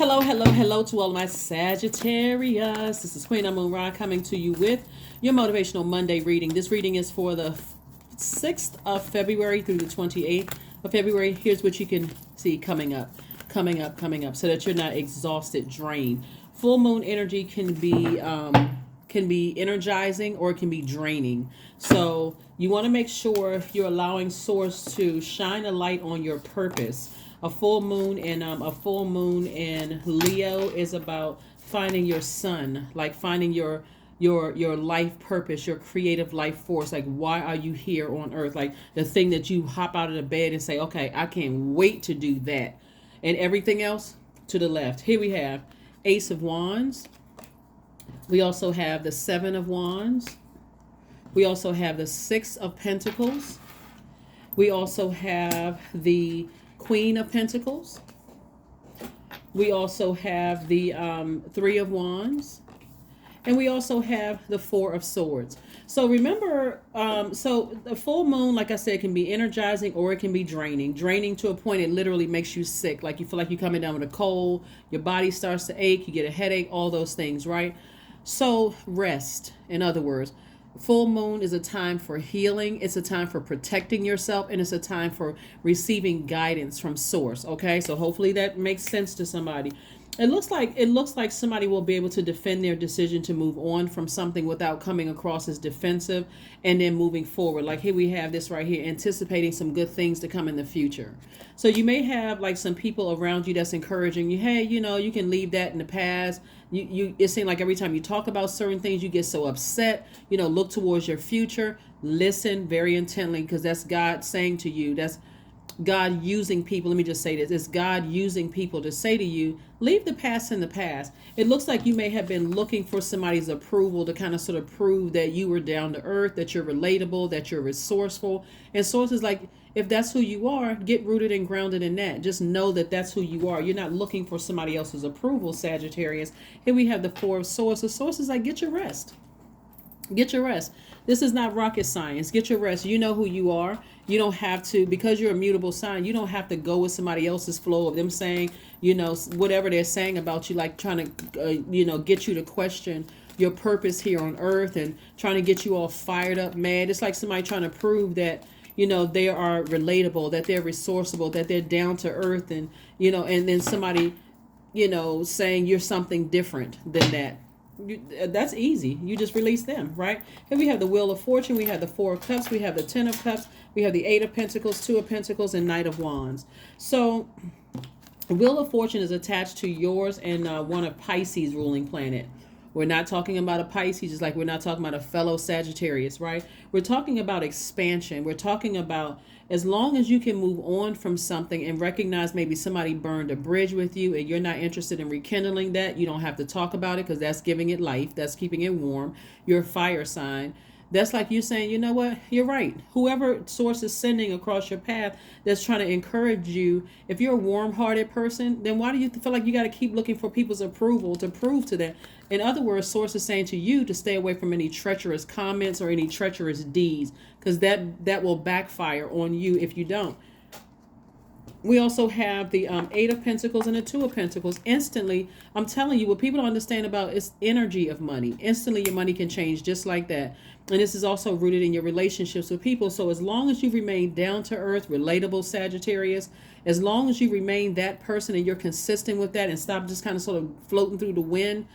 Hello, hello, hello to all my Sagittarius. This is Queen Amun Ra coming to you with your Motivational Monday reading. This reading is for the 6th of February through the 28th of February. Here's what you can see coming up, so that you're not exhausted, drained. Full moon energy can be energizing or it can be draining. So you want to make sure you're allowing Source to shine a light on your purpose. A full moon in Leo is about finding your sun, like finding your life purpose, your creative life force. Like, why are you here on earth? Like the thing that you hop out of the bed and say, okay, I can't wait to do that. And everything else to the left. Here we have Ace of Wands. We also have the Seven of Wands. We also have the Six of Pentacles. We also have the Queen of Pentacles. We also have the Three of Wands. And we also have the Four of Swords. So remember, so the full moon, like I said, can be energizing or it can be draining. Draining to a point it literally makes you sick. Like you feel like you're coming down with a cold. Your body starts to ache. You get a headache, all those things, right? So rest, in other words. Full moon is a time for healing. It's a time for protecting yourself, and it's a time for receiving guidance from Source. Okay, so hopefully that makes sense to somebody. It looks like somebody will be able to defend their decision to move on from something without coming across as defensive, and then moving forward. Like here we have this right here, anticipating some good things to come in the future. So you may have like some people around you that's encouraging you, hey, you can leave that in the past. It seems like every time you talk about certain things, you get so upset. Look towards your future. Listen very intently, because that's God saying to you, that's God using people. Let me just say this. It's God using people to say to you, leave the past in the past. It looks like you may have been looking for somebody's approval to kind of sort of prove that you were down to earth, that you're relatable, that you're resourceful. And Source is like, if that's who you are, get rooted and grounded in that. Just know that that's who you are. You're not looking for somebody else's approval, Sagittarius. Here we have the Four of Swords. The Source is like, get your rest. Get your rest. This is not rocket science. Get your rest. You know who you are. You don't have to, because you're a mutable sign, you don't have to go with somebody else's flow of them saying, whatever they're saying about you, like trying to, get you to question your purpose here on earth and trying to get you all fired up, mad. It's like somebody trying to prove that, they are relatable, that they're resourceful, that they're down to earth, and, and then somebody, saying you're something different than that. That's easy. You just release them, right? Here we have the Wheel of Fortune. We have the Four of Cups. We have the Ten of Cups. We have the Eight of Pentacles, Two of Pentacles, and Knight of Wands. So the Wheel of Fortune is attached to yours and one of Pisces' ruling planet. We're not talking about a Pisces, just like we're not talking about a fellow Sagittarius, right? We're talking about expansion. We're talking about, as long as you can move on from something and recognize maybe somebody burned a bridge with you and you're not interested in rekindling that, you don't have to talk about it, because that's giving it life. That's keeping it warm. You're a fire sign. That's like you saying, you know what, you're right. Whoever Source is sending across your path that's trying to encourage you, if you're a warm-hearted person, then why do you feel like you got to keep looking for people's approval to prove to them? In other words, Source is saying to you to stay away from any treacherous comments or any treacherous deeds, because that will backfire on you if you don't. We also have the Eight of Pentacles and the Two of Pentacles. Instantly, I'm telling you, what people don't understand about is energy of money. Instantly, your money can change just like that. And this is also rooted in your relationships with people. So as long as you remain down to earth, relatable, Sagittarius, as long as you remain that person and you're consistent with that and stop just kind of sort of floating through the wind,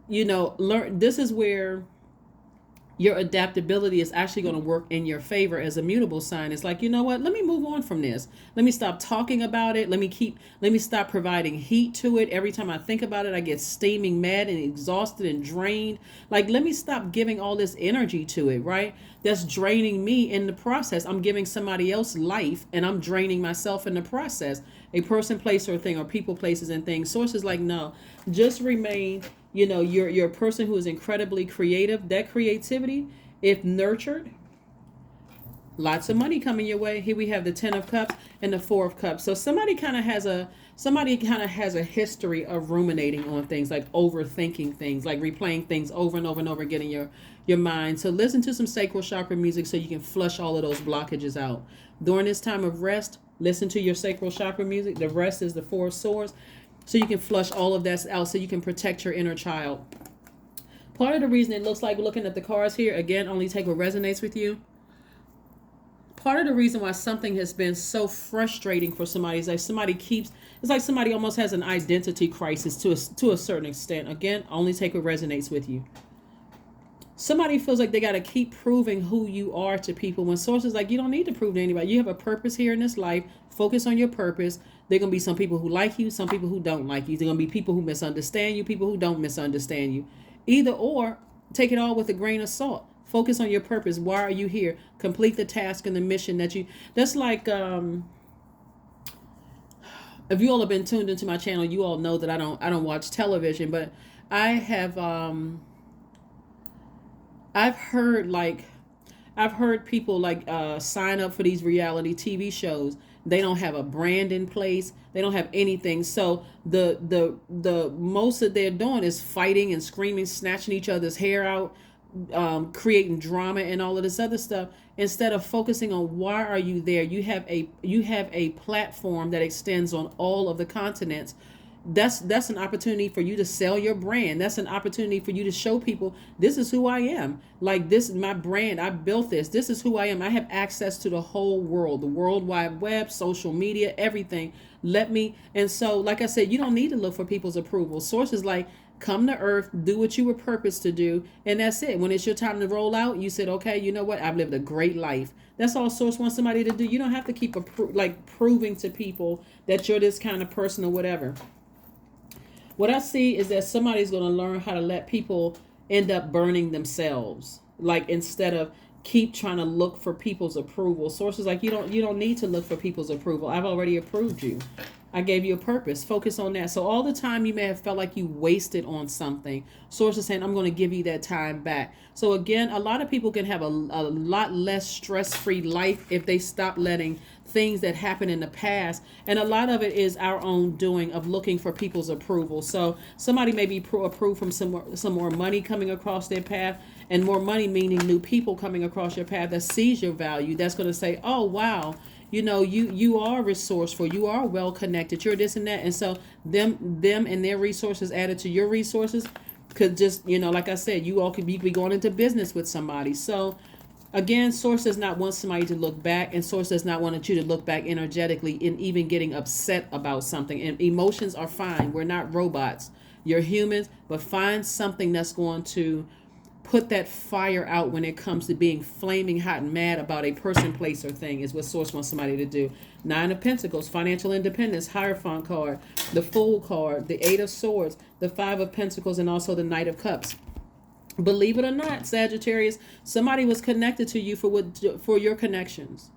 learn. This is where your adaptability is actually going to work in your favor as a mutable sign. It's like, you know what? Let me move on from this. Let me stop talking about it. Let me stop providing heat to it. Every time I think about it, I get steaming mad and exhausted and drained. Like, let me stop giving all this energy to it, right? That's draining me in the process. I'm giving somebody else life and I'm draining myself in the process. A person, place, or thing, or people, places, and things. Sources like, no, just remain. You're a person who is incredibly creative. That creativity, if nurtured, lots of money coming your way. Here we have the Ten of Cups and the Four of Cups. So somebody kind of has a history of ruminating on things, like overthinking things, like replaying things over and over and over again in your mind. So listen to some sacral chakra music so you can flush all of those blockages out. During this time of rest, listen to your sacral chakra music. The rest is the Four of Swords. so you can flush all of that out, so you can protect your inner child. Part of the reason it looks like, looking at the cards here, again, only take what resonates with you. Part of the reason why something has been so frustrating for somebody is like it's like somebody almost has an identity crisis to a certain extent. Again, only take what resonates with you. Somebody feels like they got to keep proving who you are to people, when source is like, you don't need to prove to anybody. You have a purpose here in this life. Focus on your purpose. There are going to be some people who like you, some people who don't like you. There are going to be people who misunderstand you, people who don't misunderstand you. Either or, take it all with a grain of salt. Focus on your purpose. Why are you here? Complete the task and the mission that's like, if you all have been tuned into my channel, you all know that I don't watch television, but I have, I've heard people like sign up for these reality TV shows. They don't have a brand in place. They don't have anything. So the most that they're doing is fighting and screaming, snatching each other's hair out, creating drama and all of this other stuff, instead of focusing on why are you there. You have a platform that extends on all of the continents. That's an opportunity for you to sell your brand. That's an opportunity for you to show people, this is who I am. Like, this is my brand. I built this. This is who I am. I have access to the whole world, the World Wide Web, social media, everything. And so, like I said, you don't need to look for people's approval. Source is like, come to earth, do what you were purposed to do, and that's it. When it's your time to roll out, you said, okay, you know what? I've lived a great life. That's all Source wants somebody to do. You don't have to keep proving to people that you're this kind of person or whatever. What I see is that somebody's going to learn how to let people end up burning themselves. Like, instead of keep trying to look for people's approval. Sources like, you don't need to look for people's approval. I've already approved you. I gave you a purpose. Focus on that. So all the time you may have felt like you wasted on something, Source is saying, I'm going to give you that time back. So again, a lot of people can have a lot less stress-free life if they stop letting things that happened in the past. And a lot of it is our own doing of looking for people's approval. So somebody may be approved from some more money coming across their path, and more money meaning new people coming across your path that sees your value. That's going to say, oh, wow, you know, you are resourceful, you are well connected, you're this and that. And so them and their resources added to your resources could just, you know, like I said, you all could be going into business with somebody. So again, Source does not want somebody to look back, and Source does not want you to look back energetically in even getting upset about something. And emotions are fine. We're not robots. You're humans, but find something that's going to put that fire out when it comes to being flaming hot and mad about a person, place, or thing, is what Source wants somebody to do. 9 of Pentacles, financial independence, Hierophant card, the Fool card, the 8 of Swords, the 5 of Pentacles, and also the Knight of Cups. Believe it or not, Sagittarius, somebody was connected to you for your connections.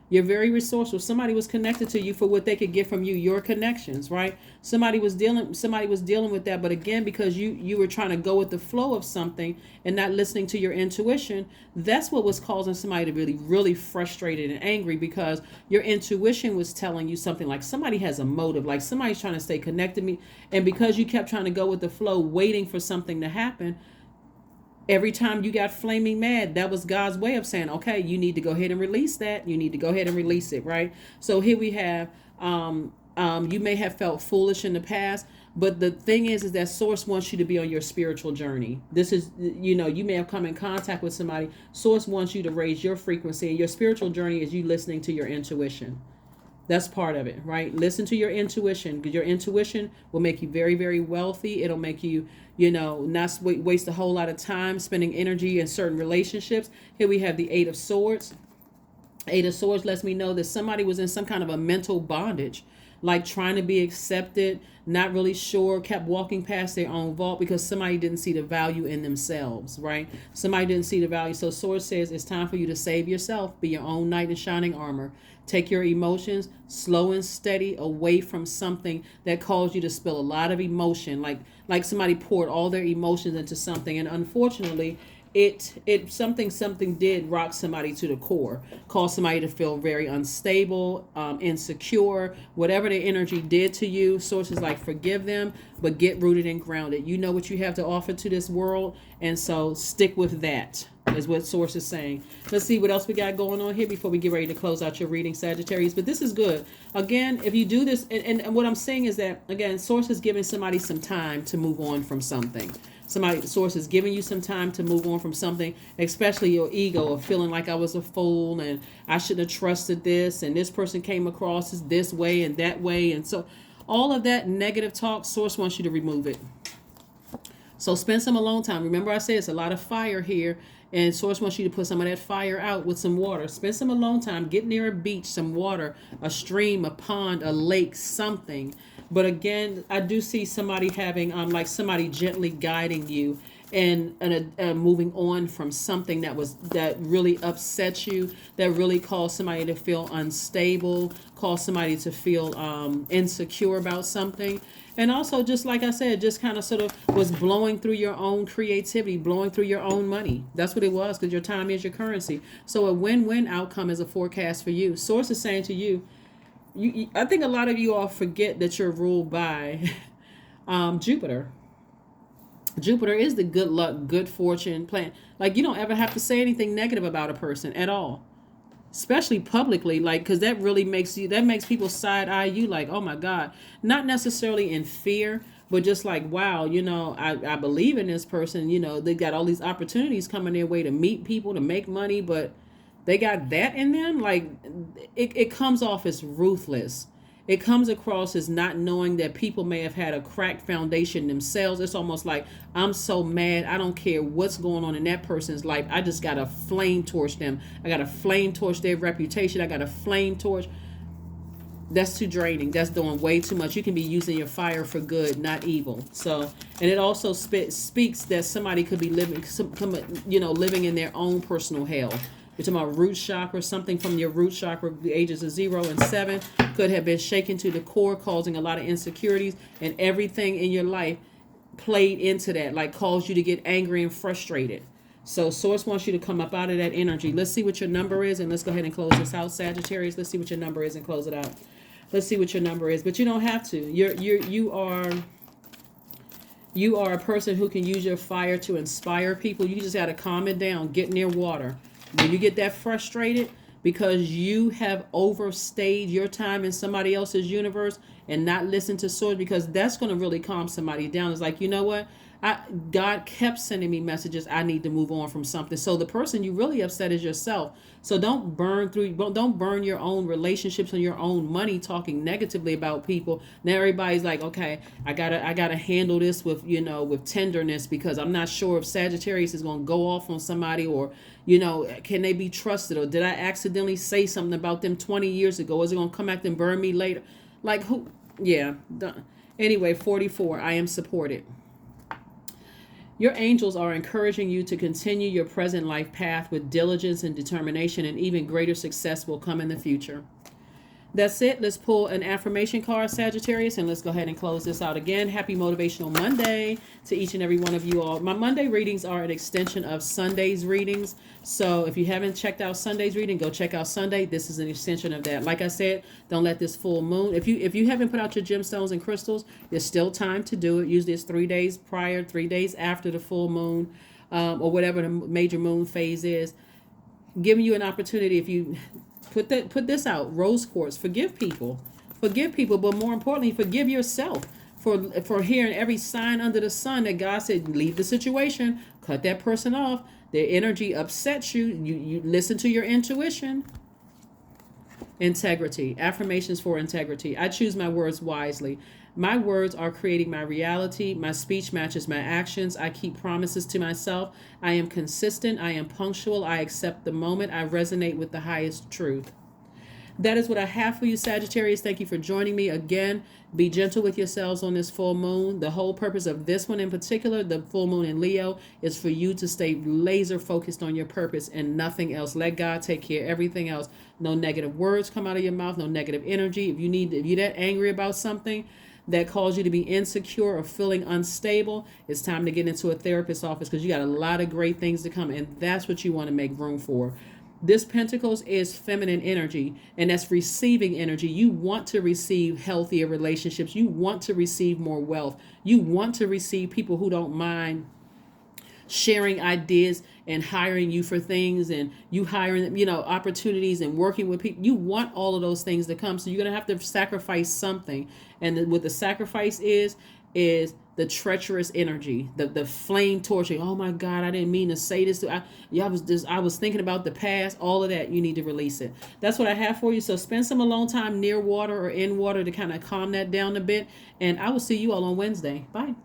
You're very resourceful. Somebody was connected to you for what they could get from you, your connections, right? Somebody was dealing with that, but again, because you were trying to go with the flow of something and not listening to your intuition, that's what was causing somebody to be really frustrated and angry, because your intuition was telling you something like somebody has a motive, like somebody's trying to stay connected to me, and because you kept trying to go with the flow, waiting for something to happen, every time you got flaming mad, that was God's way of saying, okay, you need to go ahead and release that. You need to go ahead and release it, right? So here we have, you may have felt foolish in the past, but the thing is that Source wants you to be on your spiritual journey. This is, you know, you may have come in contact with somebody. Source wants you to raise your frequency, and your spiritual journey is you listening to your intuition. That's part of it, right? Listen to your intuition, because your intuition will make you very, very wealthy. It'll make you, you know, not waste a whole lot of time spending energy in certain relationships. Here we have the 8 of Swords. 8 of Swords lets me know that somebody was in some kind of a mental bondage, like trying to be accepted, not really sure, kept walking past their own vault because somebody didn't see the value in themselves, right? Somebody didn't see the value. So Swords says it's time for you to save yourself, be your own knight in shining armor. Take your emotions slow and steady away from something that caused you to spill a lot of emotion, like somebody poured all their emotions into something, and unfortunately something did rock somebody to the core, cause somebody to feel very unstable, insecure. Whatever the energy did to you, Sources like, forgive them, but get rooted and grounded. You know what you have to offer to this world, and so stick with that. is what Source is saying. Let's see what else we got going on here before we get ready to close out your reading, Sagittarius. But this is good. Again, if you do this, and what I'm saying is that, again, Source is giving somebody some time to move on from something. The Source is giving you some time to move on from something, especially your ego of feeling like I was a fool and I shouldn't have trusted this, and this person came across as this way and that way. And so all of that negative talk, Source wants you to remove it. So spend some alone time. Remember I said it's a lot of fire here, and Source wants you to put some of that fire out with some water. Spend some alone time. Get near a beach, some water, a stream, a pond, a lake, something. But again, I do see somebody having like somebody gently guiding you and moving on from something that really upset you, that really caused somebody to feel unstable, caused somebody to feel insecure about something. And also, just like I said, just kind of sort of was blowing through your own creativity, blowing through your own money. That's what it was, because your time is your currency. So a win-win outcome is a forecast for you. Source is saying to you, I think a lot of you all forget that you're ruled by Jupiter. Jupiter is the good luck, good fortune planet. Like, you don't ever have to say anything negative about a person at all. Especially publicly, like, because that really makes people side eye you, like, oh my God. Not necessarily in fear, but just like, wow, I believe in this person. They got all these opportunities coming their way to meet people, to make money, but they got that in them. Like, it comes off as ruthless. It comes across as not knowing that people may have had a cracked foundation themselves. It's almost like, I'm so mad. I don't care what's going on in that person's life. I just got to flame torch them. I got to flame torch their reputation. I got to flame torch. That's too draining. That's doing way too much. You can be using your fire for good, not evil. So, and it also speaks that somebody could be living in their own personal hell. You're talking about root chakra, something from your root chakra, the ages of 0 and 7, could have been shaken to the core, causing a lot of insecurities, and everything in your life played into that, like caused you to get angry and frustrated. So Source wants you to come up out of that energy. Let's see what your number is, and let's go ahead and close this out, Sagittarius. Let's see what your number is and close it out. Let's see what your number is, but you don't have to. You are a person who can use your fire to inspire people. You just got to calm it down, get near water. When you get that frustrated because you have overstayed your time in somebody else's universe and not listened to Source, because that's going to really calm somebody down. It's like, you know what? God kept sending me messages. I need to move on from something. So the person you really upset is yourself. So don't burn your own relationships and your own money talking negatively about people. Now everybody's like, okay, I gotta handle this with tenderness, because I'm not sure if Sagittarius is going to go off on somebody, or can they be trusted, or did I accidentally say something about them 20 years ago? Is it going to come back and burn me later? Like, who? Yeah. Anyway, 44. I am supported. Your angels are encouraging you to continue your present life path with diligence and determination, and even greater success will come in the future. That's it. Let's pull an affirmation card, Sagittarius, and let's go ahead and close this out again. Happy Motivational Monday to each and every one of you all. My Monday readings are an extension of Sunday's readings. So if you haven't checked out Sunday's reading, go check out Sunday. This is an extension of that. Like I said, don't let this full moon. If you haven't put out your gemstones and crystals, there's still time to do it. Usually it's 3 days prior, 3 days after the full moon, or whatever the major moon phase is. Giving you an opportunity, if you put this out, rose quartz. Forgive people, but more importantly, forgive yourself for hearing every sign under the sun that God said, leave the situation, cut that person off. Their energy upsets you. You listen to your intuition. Integrity. Affirmations for integrity. I choose my words wisely. My words are creating my reality. My speech matches my actions. I keep promises to myself. I am consistent. I am punctual. I accept the moment. I resonate with the highest truth. That is what I have for you, Sagittarius. Thank you for joining me again. Be gentle with yourselves on this full moon. The whole purpose of this one in particular, the full moon in Leo, is for you to stay laser focused on your purpose and nothing else. Let God take care of everything else. No negative words come out of your mouth, no negative energy. If you're that angry about something that caused you to be insecure or feeling unstable, it's time to get into a therapist's office, because you got a lot of great things to come, and that's what you want to make room for. This Pentacles is feminine energy, and that's receiving energy. You want to receive healthier relationships. You want to receive more wealth. You want to receive people who don't mind sharing ideas and hiring you for things, and you hiring them, opportunities and working with people. You want all of those things to come. So you're going to have to sacrifice something. And what the sacrifice is the treacherous energy, the flame torching. Oh my God, I didn't mean to say this. I was thinking about the past. All of that, you need to release it. That's what I have for you. So spend some alone time near water or in water to kind of calm that down a bit. And I will see you all on Wednesday. Bye.